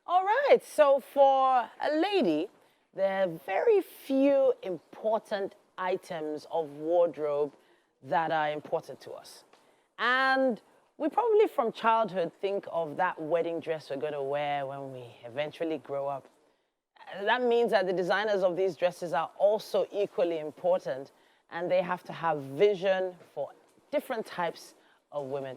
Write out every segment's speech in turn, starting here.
All right, so for a lady, there are very few important items of wardrobe that are important to us. And we probably from childhood think of that wedding dress we're going to wear when we eventually grow up. That means that the designers of these dresses are also equally important, and they have to have vision for different types of women.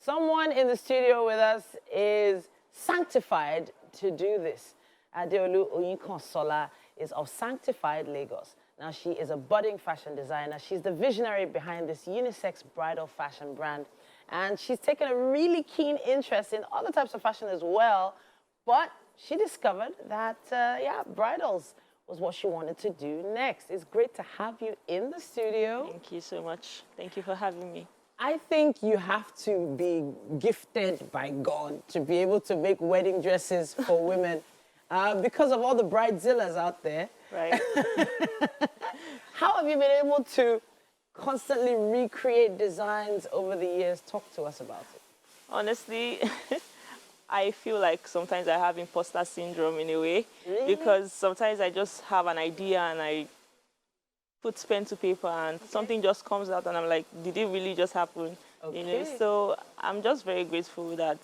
Someone in the studio with us is sanctified to do this. Adeolu Oyinkansola is of Sanctified Lagos. Now, she is a budding fashion designer. She's the visionary behind this unisex bridal fashion brand. And she's taken a really keen interest in other types of fashion as well. But she discovered that, yeah, bridals was what she wanted to do next. It's great to have you in the studio. Thank you so much. Thank you for having me. I think you have to be gifted by God to be able to make wedding dresses for women because of all the bridezillas out there. Right. How have you been able to constantly recreate designs over the years? Talk to us about it. Honestly, I feel like sometimes I have imposter syndrome in a way. Really? Because sometimes I just have an idea and I put pen to paper and something just comes out and I'm like, did it really just happen? Okay. You know, so I'm just very grateful that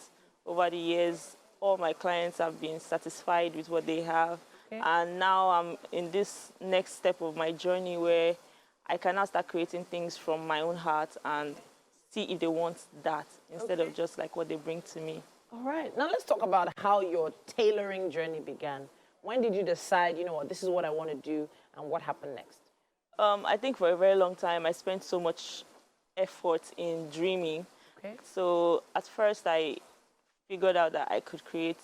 over the years, all my clients have been satisfied with what they have. Okay. And now I'm in this next step of my journey where I can now start creating things from my own heart and see if they want that instead of just like what they bring to me. All right. Now let's talk about how your tailoring journey began. When did you decide, you know what, this is what I want to do, and what happened next? I think for a very long time, I spent so much effort in dreaming. Okay. So at first, I figured out that I could create,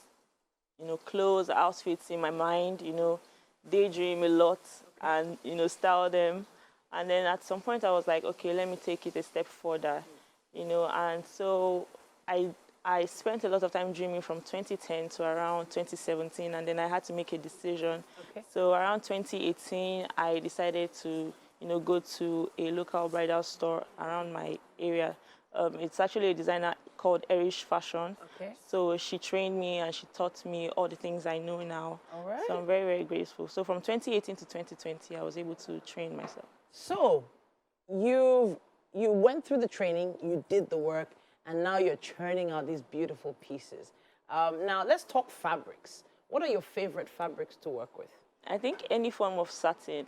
you know, clothes, outfits in my mind, you know, daydream a lot and, you know, style them. And then at some point, I was like, okay, let me take it a step further, you know. And so I spent a lot of time dreaming from 2010 to around 2017, and then I had to make a decision. Okay. So around 2018, I decided to, you know, go to a local bridal store around my area. It's actually a designer called Erish Fashion. Okay. So she trained me and she taught me all the things I know now. All right. So I'm very, very grateful. So from 2018 to 2020, I was able to train myself. So you went through the training, you did the work, and now you're churning out these beautiful pieces. Now, let's talk fabrics. What are your favorite fabrics to work with? I think any form of satin.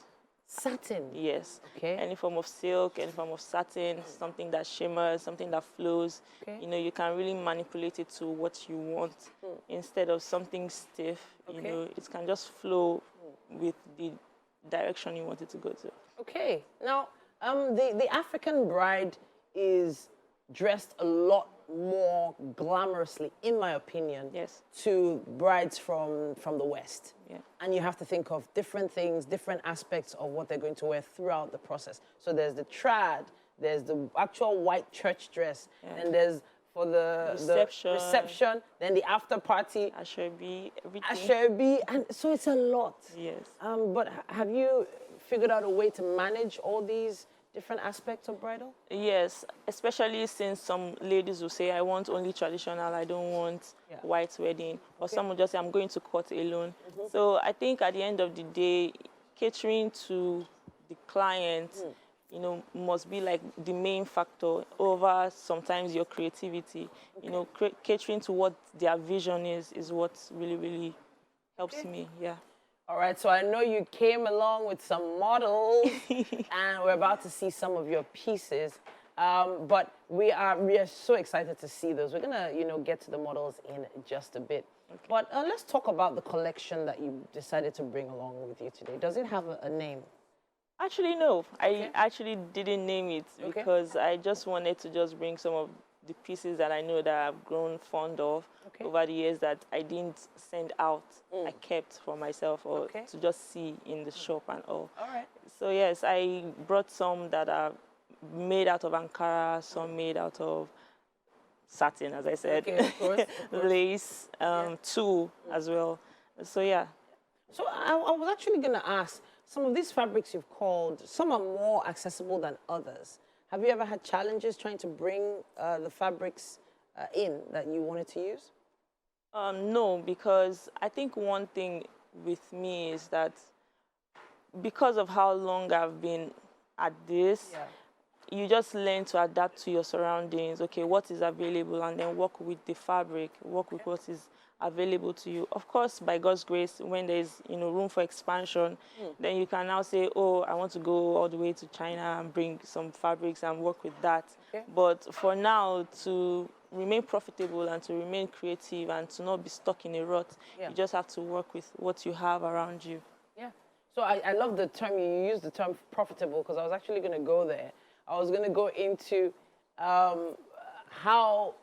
Satin. Yes. Okay. Any form of silk, any form of satin, something that shimmers, something that flows. Okay. You know, you can really manipulate it to what you want instead of something stiff. You Okay. know, it can just flow with the direction you want it to go to. Okay. Now, the African bride is dressed a lot more glamorously, in my opinion, Yes. to brides from the West. Yeah. And you have to think of different things, different aspects of what they're going to wear throughout the process. So there's the trad, there's the actual white church dress, and there's for the reception, then the after party, Ashobi, everything. Ashobi, and so it's a lot. Yes. But have you figured out a way to manage all these different aspects of bridal? Yes, especially since some ladies will say, I want only traditional, I don't want white wedding. Or some will just say, I'm going to court alone. So I think at the end of the day, catering to the client, you know, must be like the main factor over sometimes your creativity. You know, catering to what their vision is what really, really helps me, yeah. All right, so I know you came along with some models, and we're about to see some of your pieces. But we are so excited to see those. We're gonna, you know, get to the models in just a bit. Okay. But let's talk about the collection that you decided to bring along with you today. Does it have a name? Actually, no. I actually didn't name it because I just wanted to just bring some of the pieces that I know that I've grown fond of over the years that I didn't send out. I kept for myself or to just see in the shop and all. All right. So yes, I brought some that are made out of Ankara, some made out of satin, as I said, of course. lace, tulle as well. So yeah. So I was actually going to ask, some of these fabrics you've called, some are more accessible than others. Have you ever had challenges trying to bring the fabrics in that you wanted to use? No, because I think one thing with me is that because of how long I've been at this, Yeah. you just learn to adapt to your surroundings. Okay, what is available, and then work with the fabric, work with what is available to you. Of course, by God's grace, when there's room for expansion, then you can now say, oh, I want to go all the way to China and bring some fabrics and work with that. Okay. But for now, to remain profitable and to remain creative and to not be stuck in a rut, Yeah. you just have to work with what you have around you. Yeah. So I love the term, you used the term profitable, because I was actually going to go there. I was going to go into how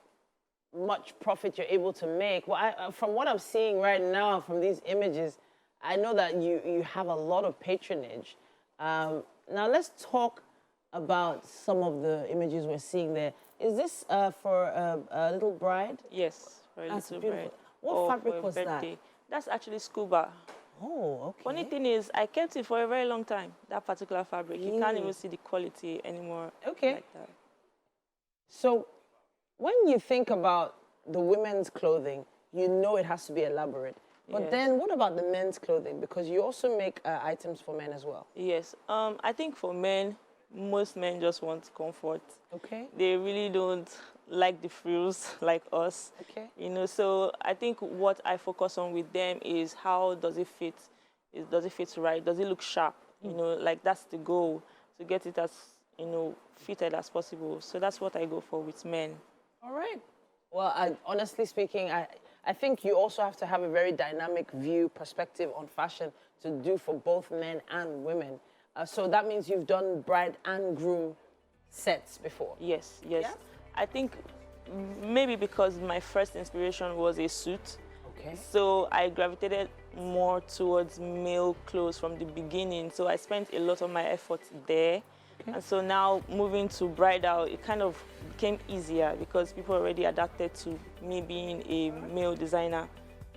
much profit you're able to make. Well, from what I'm seeing right now from these images, I know that you have a lot of patronage. Now let's talk about some of the images we're seeing there. Is this for a little bride? Yes, for a That's little beautiful. bride. What Or fabric for a was that? birthday. That's actually scuba. Oh, okay. Funny thing is, I kept it for a very long time, that particular fabric. You can't Really? even see the quality anymore. Okay. Like that. So when you think about the women's clothing, you know it has to be elaborate. But Yes. then what about the men's clothing? Because you also make items for men as well. Yes. I think for men, most men just want comfort. Okay. They really don't like the frills like us. Okay. So I think what I focus on with them is how does it fit? Does it fit right? Does it look sharp? Like that's the goal, to get it as, fitted as possible. So that's what I go for with men. All right. Well, honestly speaking, I think you also have to have a very dynamic view, perspective on fashion to do for both men and women. So that means you've done bride and groom sets before. Yes, yes. Yeah? I think maybe because my first inspiration was a suit. Okay. So I gravitated more towards male clothes from the beginning. So I spent a lot of my effort there. Okay. And so now moving to bridal, it kind of became easier because people already adapted to me being a male designer.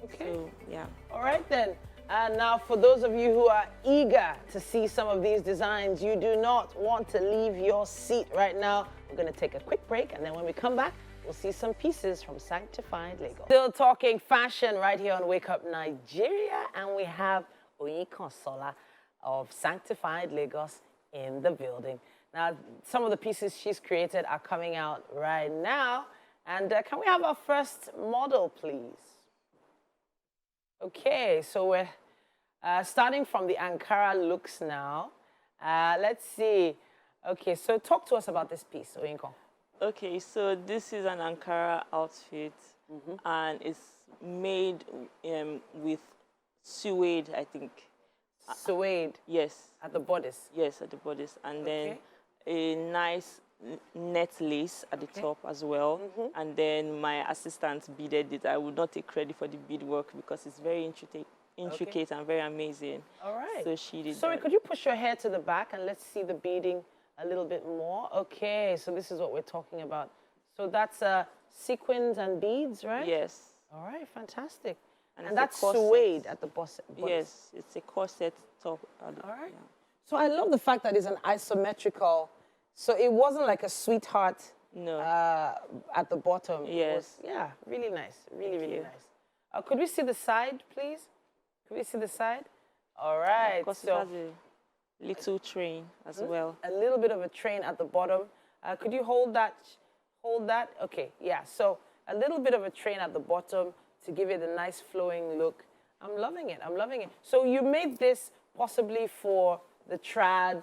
Okay. So, yeah. All right then. And now for those of you who are eager to see some of these designs, you do not want to leave your seat right now. We're going to take a quick break, and then when we come back, we'll see some pieces from Sanctified Lagos. Still talking fashion right here on Wake Up Nigeria, and we have Oyinkansola of Sanctified Lagos in the building. Now, some of the pieces she's created are coming out right now. And can we have our first model, please? Okay, so we're starting from the Ankara looks now. Let's see. Okay, so talk to us about this piece, Oyinkan. Okay, so this is an Ankara outfit, and it's made with suede, I think. Suede? Yes. At the bodice? Yes, at the bodice. And then a nice net lace at the top as well. And then my assistant beaded it. I would not take credit for the beadwork because it's very intricate and very amazing. All right. So she did Sorry, that. could you push your hair to the back and let's see the beading a little bit more? Okay, so this is what we're talking about. So that's sequins and beads, right? Yes. All right, fantastic. And that's suede at the bodice. Yes, it's a corset top. All right. Yeah. So I love the fact that it's an isometrical. So it wasn't like a sweetheart at the bottom. Yes. Yeah, really nice. Really, really nice. Could we see the side, please? Could we see the side? All right. Of course, so it has a little train as well. A little bit of a train at the bottom. Could you hold that? Hold that? Okay, yeah. So a little bit of a train at the bottom to give it a nice flowing look. I'm loving it. I'm loving it. So you made this possibly for the trad.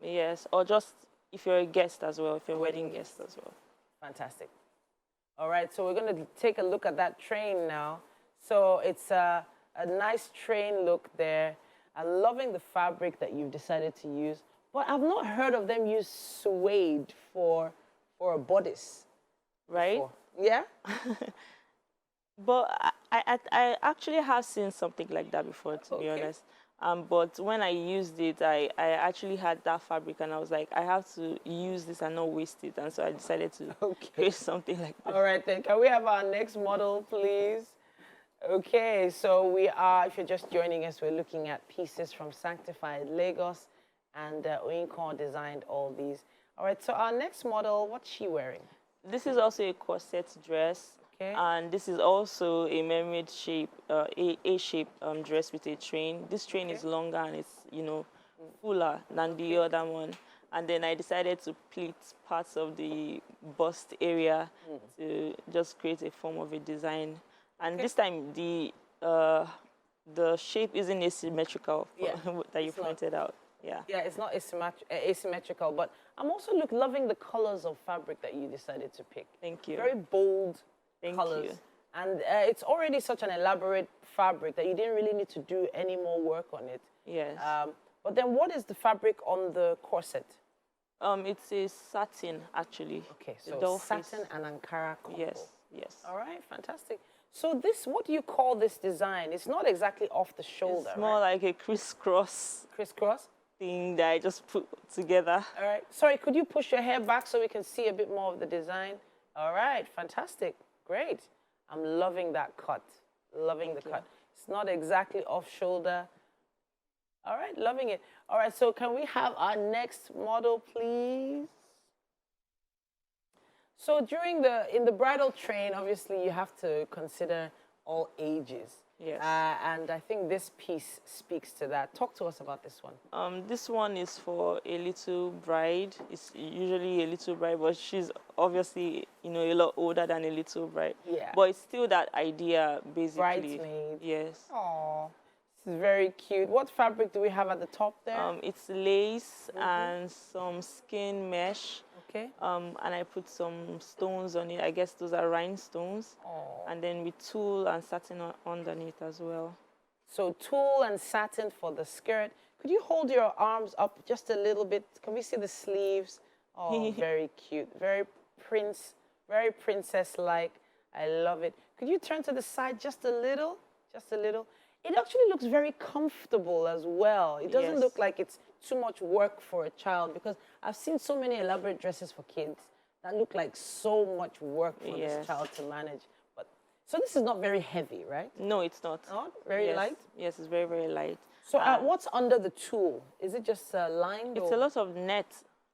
Yes, or just if you're a guest as well, if you're a wedding guest as well. Fantastic. All right, so we're going to take a look at that train now. So it's a nice train look there. I'm loving the fabric that you've decided to use. But I've not heard of them use suede for a bodice. Right? Before. Yeah? But I actually have seen something like that before, to be honest. But when I used it, I actually had that fabric, and I was like, I have to use this and not waste it. And so I decided to create something like that. All right, then. Can we have our next model, please? Okay, so we are, if you're just joining us, we're looking at pieces from Sanctified Lagos, and Oyinkan designed all these. All right, so our next model, what's she wearing? This is also a corset dress, Okay. And this is also a mermaid shape, A-shape dress with a train. This train is longer and it's, you know, fuller than the other one. And then I decided to pleat parts of the bust area to just create a form of a design. And this time the shape isn't asymmetrical that you pointed out. Yeah. Yeah, it's not asymmetrical, but I'm also loving the colors of fabric that you decided to pick. Thank you. Very bold colors. You. And it's already such an elaborate fabric that you didn't really need to do any more work on it. Yes. But then what is the fabric on the corset? It's a satin, actually. Okay, so satin and Ankara combo. Yes, yes. All right, fantastic. So this, what do you call this design? It's not exactly off the shoulder, It's more like a crisscross. Crisscross? Thing that I just put together. All right. Sorry, could you push your hair back so we can see a bit more of the design? All right, fantastic. Great. I'm loving that cut. Loving the cut. It's not exactly off shoulder. All right, loving it. All right, so can we have our next model, please? So in the bridal train, obviously you have to consider all ages. Yes. And I think this piece speaks to that. Talk to us about this one. This one is for a little bride. It's usually a little bride, but she's obviously, you know, a lot older than a little bride. Yeah. But it's still that idea, basically. Bridesmaid. Yes. Aww. This is very cute. What fabric do we have at the top there? It's lace and some skin mesh. Okay. And I put some stones on it. I guess those are rhinestones. Aww. And then with tulle and satin underneath as well. So tulle and satin for the skirt. Could you hold your arms up just a little bit? Can we see the sleeves? Oh, very cute. Very princess-like. I love it. Could you turn to the side just a little? Just a little. It actually looks very comfortable as well. It doesn't look like it's too much work for a child, because I've seen so many elaborate dresses for kids that look like so much work for this child to manage. But so this is not very heavy, right? No, it's not. Not very light? Yes, it's very, very light. So what's under the tulle? Is it just lined? It's a lot of net.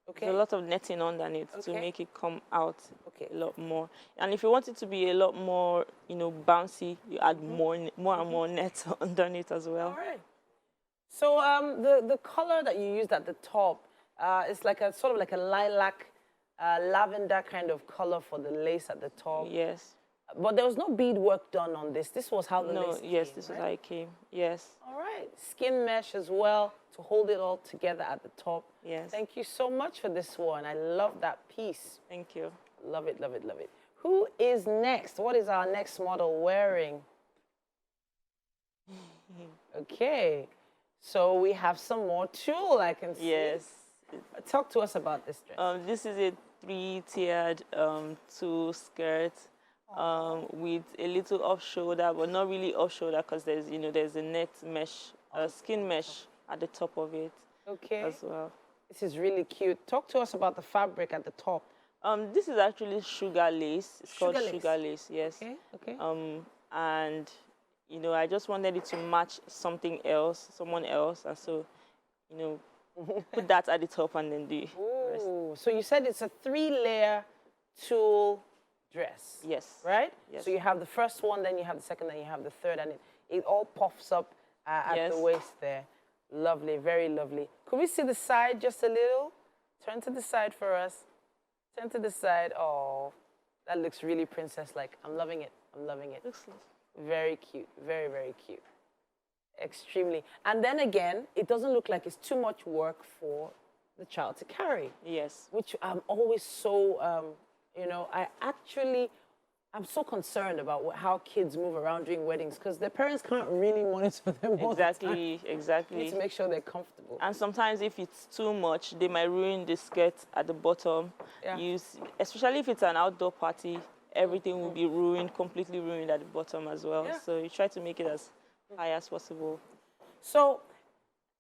Okay. There's a lot of netting underneath to make it come out a lot more. And if you want it to be a lot more, you know, bouncy, you add more and more net underneath as well. All right. So the color that you used at the top is like a sort of like a lilac, lavender kind of color for the lace at the top. Yes. But there was no beadwork done on this. This was how the lace came, yes, this is how it came. Yes. All right. Skin mesh as well to hold it all together at the top. Yes. Thank you so much for this one. I love that piece. Thank you. Love it, love it, love it. Who is next? What is our next model wearing? Okay. So we have some more tulle, I can see. Yes. Talk to us about this dress. This is a 3-tiered tulle skirt with a little off shoulder, but not really off shoulder, because there's a net mesh, skin mesh at the top of it. Okay. As well. This is really cute. Talk to us about the fabric at the top. This is actually sugar lace. It's called sugar lace. Yes. Okay. Okay. And you know, I just wanted it to match someone else, and so, you know, put that at the top and then the rest. So you said it's a 3-layer tulle dress. Yes. Right? Yes. So you have the first one, then you have the second, then you have the third, and it all puffs up at the waist there. Lovely, very lovely. Could we see the side just a little? Turn to the side for us. Turn to the side. Oh, that looks really princess-like. I'm loving it. I'm loving it. Looks nice. Very cute. Very, very cute. Extremely. And then again, it doesn't look like it's too much work for the child to carry. Yes. Which I'm always so, you know, I'm so concerned about how kids move around during weddings, because their parents can't really monitor them all the time. Exactly. You need to make sure they're comfortable. And sometimes if it's too much, they might ruin the skirt at the bottom. Yeah. Especially if it's an outdoor party, everything will be ruined, completely ruined at the bottom as well. Yeah. So you try to make it as high as possible. So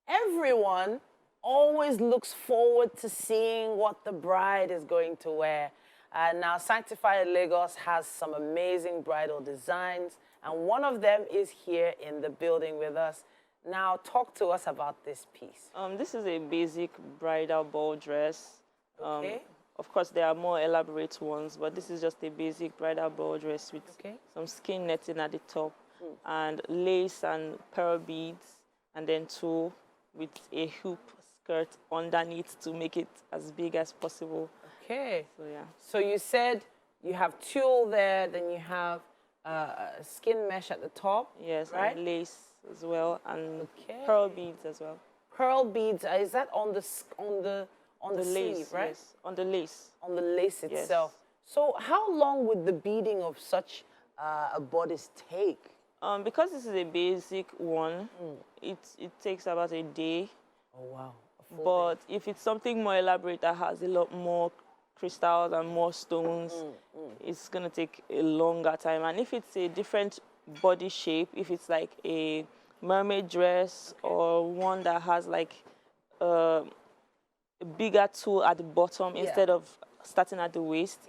everyone always looks forward to seeing what the bride is going to wear. Now, Sanctified Lagos has some amazing bridal designs, and one of them is here in the building with us. Now, talk to us about this piece. This is a basic bridal ball dress. Okay. Of course, there are more elaborate ones, but this is just a basic bridal ball dress with some skin netting at the top and lace and pearl beads, and then tulle with a hoop skirt underneath to make it as big as possible. Okay. So, yeah. So you said you have tulle there, then you have skin mesh at the top. Yes, right? and lace as well, and pearl beads as well. Pearl beads, is that on the lace, sleeve, right? Yes, on the lace. On the lace itself. Yes. So how long would the beading of such a bodice take? Because this is a basic one, it takes about a day. Oh, wow. But if it's something more elaborate that has a lot more crystals and more stones, it's going to take a longer time. And if it's a different body shape, if it's like a mermaid dress or one that has like a bigger tulle at the bottom instead of starting at the waist,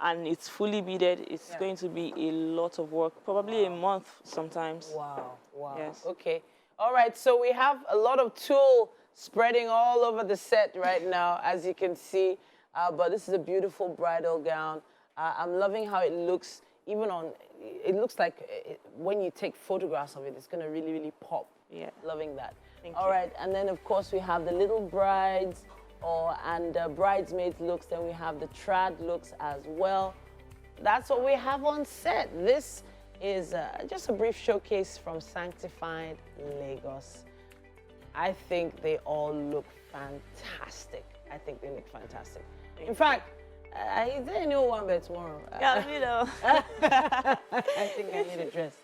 and it's fully beaded, it's going to be a lot of work, probably a month sometimes. Wow, wow. Yes. Okay. All right, so we have a lot of tulle spreading all over the set right now, as you can see. But this is a beautiful bridal gown. I'm loving how it looks, even on, it looks like when you take photographs of it, it's going to really, really pop. Yeah. Loving that. Thank all you. right, and then, of course, we have the little brides and bridesmaids looks. Then we have the trad looks as well. That's what we have on set. This is just a brief showcase from Sanctified Lagos. I think they all look fantastic. I think they look fantastic. In fact, is there a new one by tomorrow? Yeah, you know. I think I need a dress.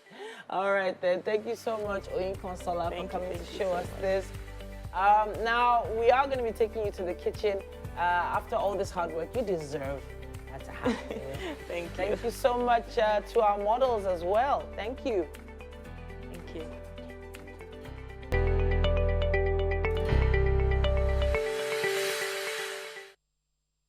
All right, then. Thank you so much, Oyinkansola, for coming to show us this. Now, we are going to be taking you to the kitchen. After all this hard work, you deserve that to happen. Thank you. Thank you so much to our models as well. Thank you. Thank you.